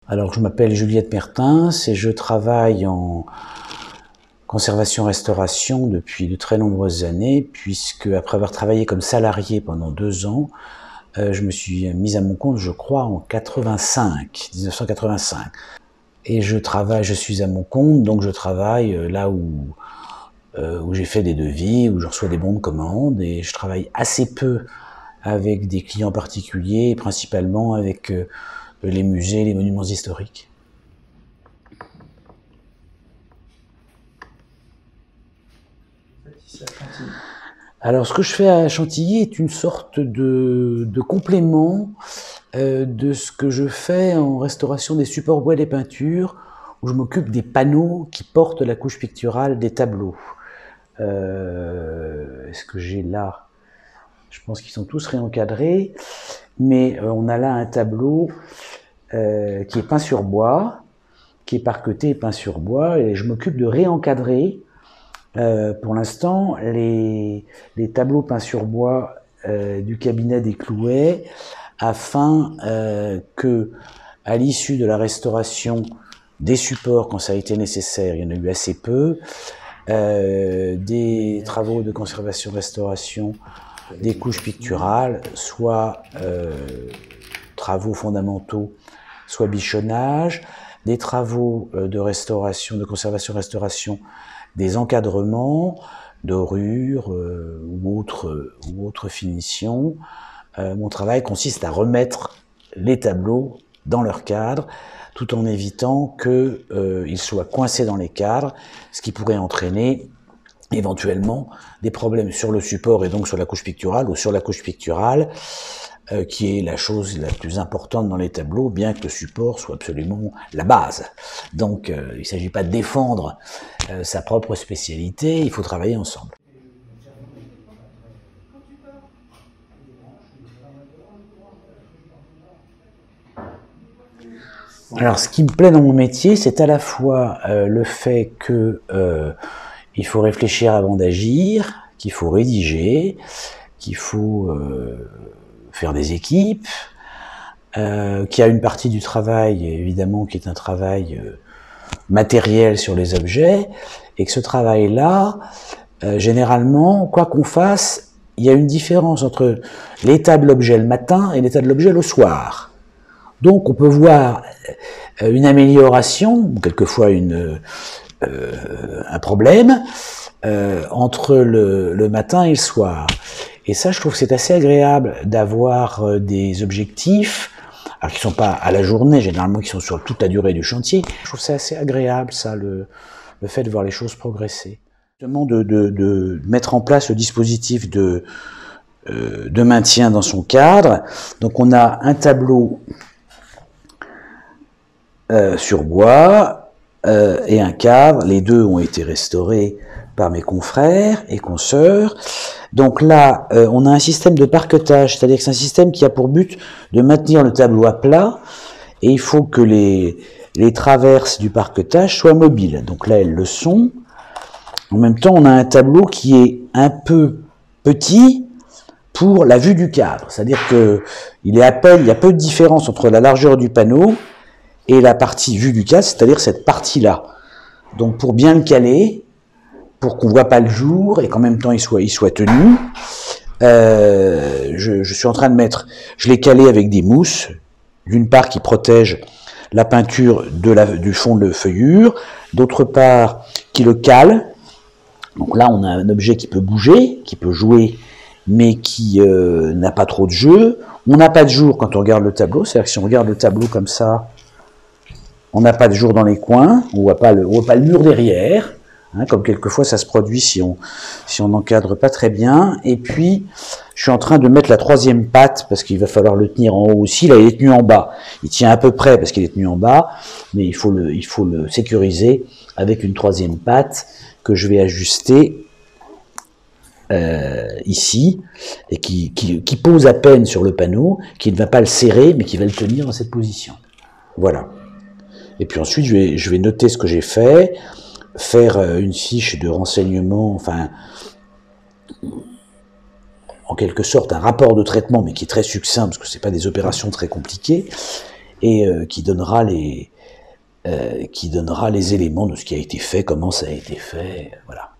Alors, je m'appelle Juliette Mertens et je travaille en conservation-restauration depuis de très nombreuses années, puisque après avoir travaillé comme salarié pendant 2 ans, je me suis mise à mon compte, je crois, en 1985. Et je suis à mon compte, donc je travaille là où j'ai fait des devis, où je reçois des bons de commande, et je travaille assez peu avec des clients particuliers, principalement avec les musées, les monuments historiques. Alors, ce que je fais à Chantilly est une sorte de complément de ce que je fais en restauration des supports bois des peintures, où je m'occupe des panneaux qui portent la couche picturale des tableaux. Est-ce que j'ai là? Je pense qu'ils sont tous réencadrés, mais on a là un tableau qui est peint sur bois, qui est parqueté et peint sur bois, et je m'occupe de réencadrer pour l'instant les tableaux peints sur bois du cabinet des Clouets, afin que, à l'issue de la restauration des supports, quand ça a été nécessaire, il y en a eu assez peu, des travaux de conservation-restauration des couches picturales, soit travaux fondamentaux, soit bichonnage, des travaux de restauration, de conservation-restauration, des encadrements, dorures ou autres finitions. Mon travail consiste à remettre les tableaux dans leur cadre, tout en évitant qu'ils soient coincés dans les cadres, ce qui pourrait entraîner éventuellement des problèmes sur le support et donc sur la couche picturale, ou sur la couche picturale, qui est la chose la plus importante dans les tableaux, bien que le support soit absolument la base. Donc il ne s'agit pas de défendre sa propre spécialité, il faut travailler ensemble. Alors, ce qui me plaît dans mon métier, c'est à la fois le fait que il faut réfléchir avant d'agir, qu'il faut rédiger, qu'il faut faire des équipes, qu'il y a une partie du travail, évidemment, qui est un travail matériel sur les objets, et que ce travail-là, généralement, quoi qu'on fasse, il y a une différence entre l'état de l'objet le matin et l'état de l'objet le soir. Donc on peut voir une amélioration, quelquefois un problème, entre le matin et le soir. Et ça, je trouve que c'est assez agréable d'avoir des objectifs, alors qui ne sont pas à la journée, généralement qui sont sur toute la durée du chantier. Je trouve ça assez agréable, ça, le fait de voir les choses progresser. Justement, de mettre en place le dispositif de maintien dans son cadre. Donc on a un tableau sur bois et un cadre. Les deux ont été restaurés par mes confrères et consoeurs. Donc là, on a un système de parquetage, c'est-à-dire que c'est un système qui a pour but de maintenir le tableau à plat, et il faut que les traverses du parquetage soient mobiles. Donc là, elles le sont. En même temps, on a un tableau qui est un peu petit pour la vue du cadre. C'est-à-dire que il y a peu de différence entre la largeur du panneau et la partie vue du cadre, c'est-à-dire cette partie-là. Donc pour bien le caler, pour qu'on ne voit pas le jour et qu'en même temps il soit tenu, je suis en train de mettre, je l'ai calé avec des mousses, d'une part qui protège la peinture du fond de feuillure, d'autre part qui le cale. Donc là on a un objet qui peut bouger, qui peut jouer, mais qui n'a pas trop de jeu. On n'a pas de jour quand on regarde le tableau, c'est-à-dire que si on regarde le tableau comme ça, on n'a pas de jour dans les coins, on voit pas le mur derrière, hein, comme quelquefois ça se produit si on n'encadre pas très bien. Et puis, je suis en train de mettre la troisième patte, parce qu'il va falloir le tenir en haut aussi. Là, il est tenu en bas. Il tient à peu près parce qu'il est tenu en bas, mais il faut le sécuriser avec une troisième patte que je vais ajuster ici, et qui pose à peine sur le panneau, qui ne va pas le serrer, mais qui va le tenir dans cette position. Voilà. Et puis ensuite, je vais noter ce que j'ai fait, faire une fiche de renseignement, enfin, en quelque sorte un rapport de traitement, mais qui est très succinct, parce que ce n'est pas des opérations très compliquées. et qui donnera les éléments de ce qui a été fait, comment ça a été fait, voilà.